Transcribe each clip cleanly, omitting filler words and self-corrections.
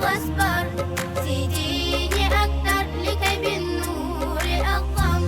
واصبر، زيديني أكتر لكي بالنور أضم.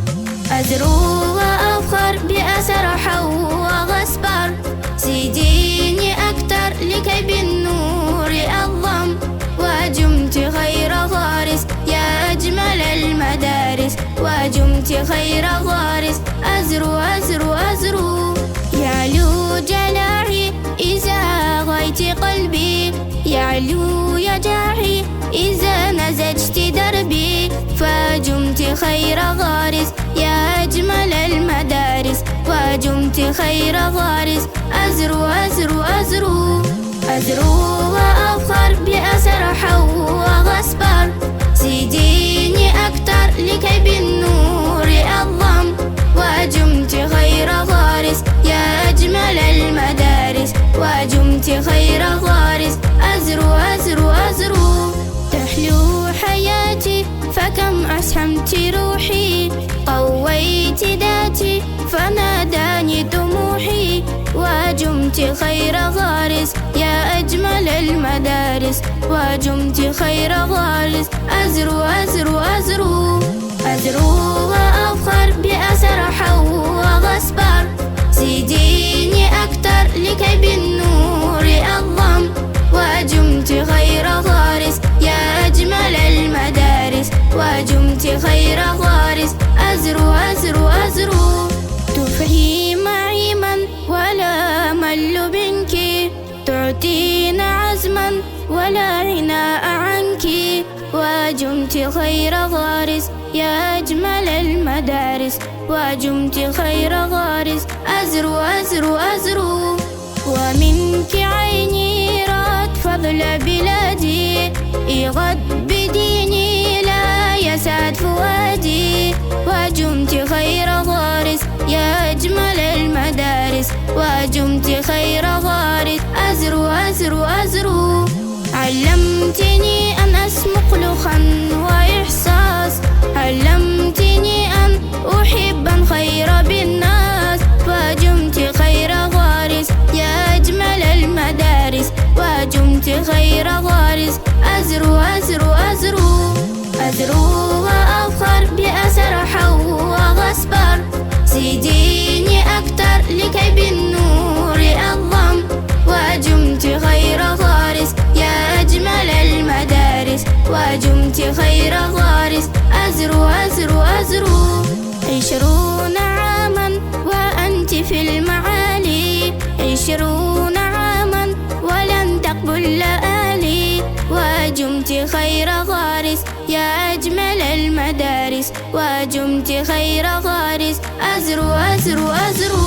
أزرو وأفخر بأسرح وأصبر، زيديني أكتر لكي بالنور أضم. وجمت خير غارس يا أجمل المدارس، وجمت خير غارس. أزرو أزرو أزرو يعلو جلاعي إذا غيت قلبي، يعلو يجاعي إذا نزجت دربي. فجمت خير غارس يا أجمل المدارس، وجمت خير غارس. أزرو أزرو أزرو أزرو وأفخر بأسرح وأصبر، زيديني أكتر لكي بالنور أضم. وجمت خير غارس يا أجمل المدارس، وجمت خير غارس. أزرو أزرو أزرو تحلو حياتي فكم أسهمت روحي، قويت ذاتي فناداني طموحي. وجمت خير غارس يا أجمل المدارس، وجمت خير غارس. أزرو أزرو أزرو أزرو وأفخر بأسرح وأصبر، زيديني أكتر لكي بالنور أضم. وجمت خير غارس يا أجمل المدارس، وجمت خير غارس. أزرو أزرو أزرو تفعي معي من ولا مل منك، تعطينا عزما ولا غناء عنك. وجمت خير غارس يا أجمل المدارس، وجمت خير غارس. أزرو أزرو أزرو ومنك عيني رأت فضل بلادي، إغد بديني لا يسعد فؤادي. وجمت خير غارس يا أجمل المدارس، وجمت خير غارس. أزرو أزرو أزرو علمتني أن أسمق لخا وإحساس، علمتني أن أحب الخير بالناس. وجمت خير غارس يا أجمل المدارس، وجمت خير غارس. أزرو أزرو أزرو أزرو وأفخر بأسرح وأصبر، زيديني أكتر لكي بالنور أضم. وجمت خير غارس يا أجمل المدارس، وجمت خير غارس. أزرو أزرو أزرو 20 عاما وأنت في المعالي، 20 عاما ولن تقبل لآلي. وجمت خير غارس يا أجمل المدارس، وجمت خير غارس. أزرو أزرو أزرو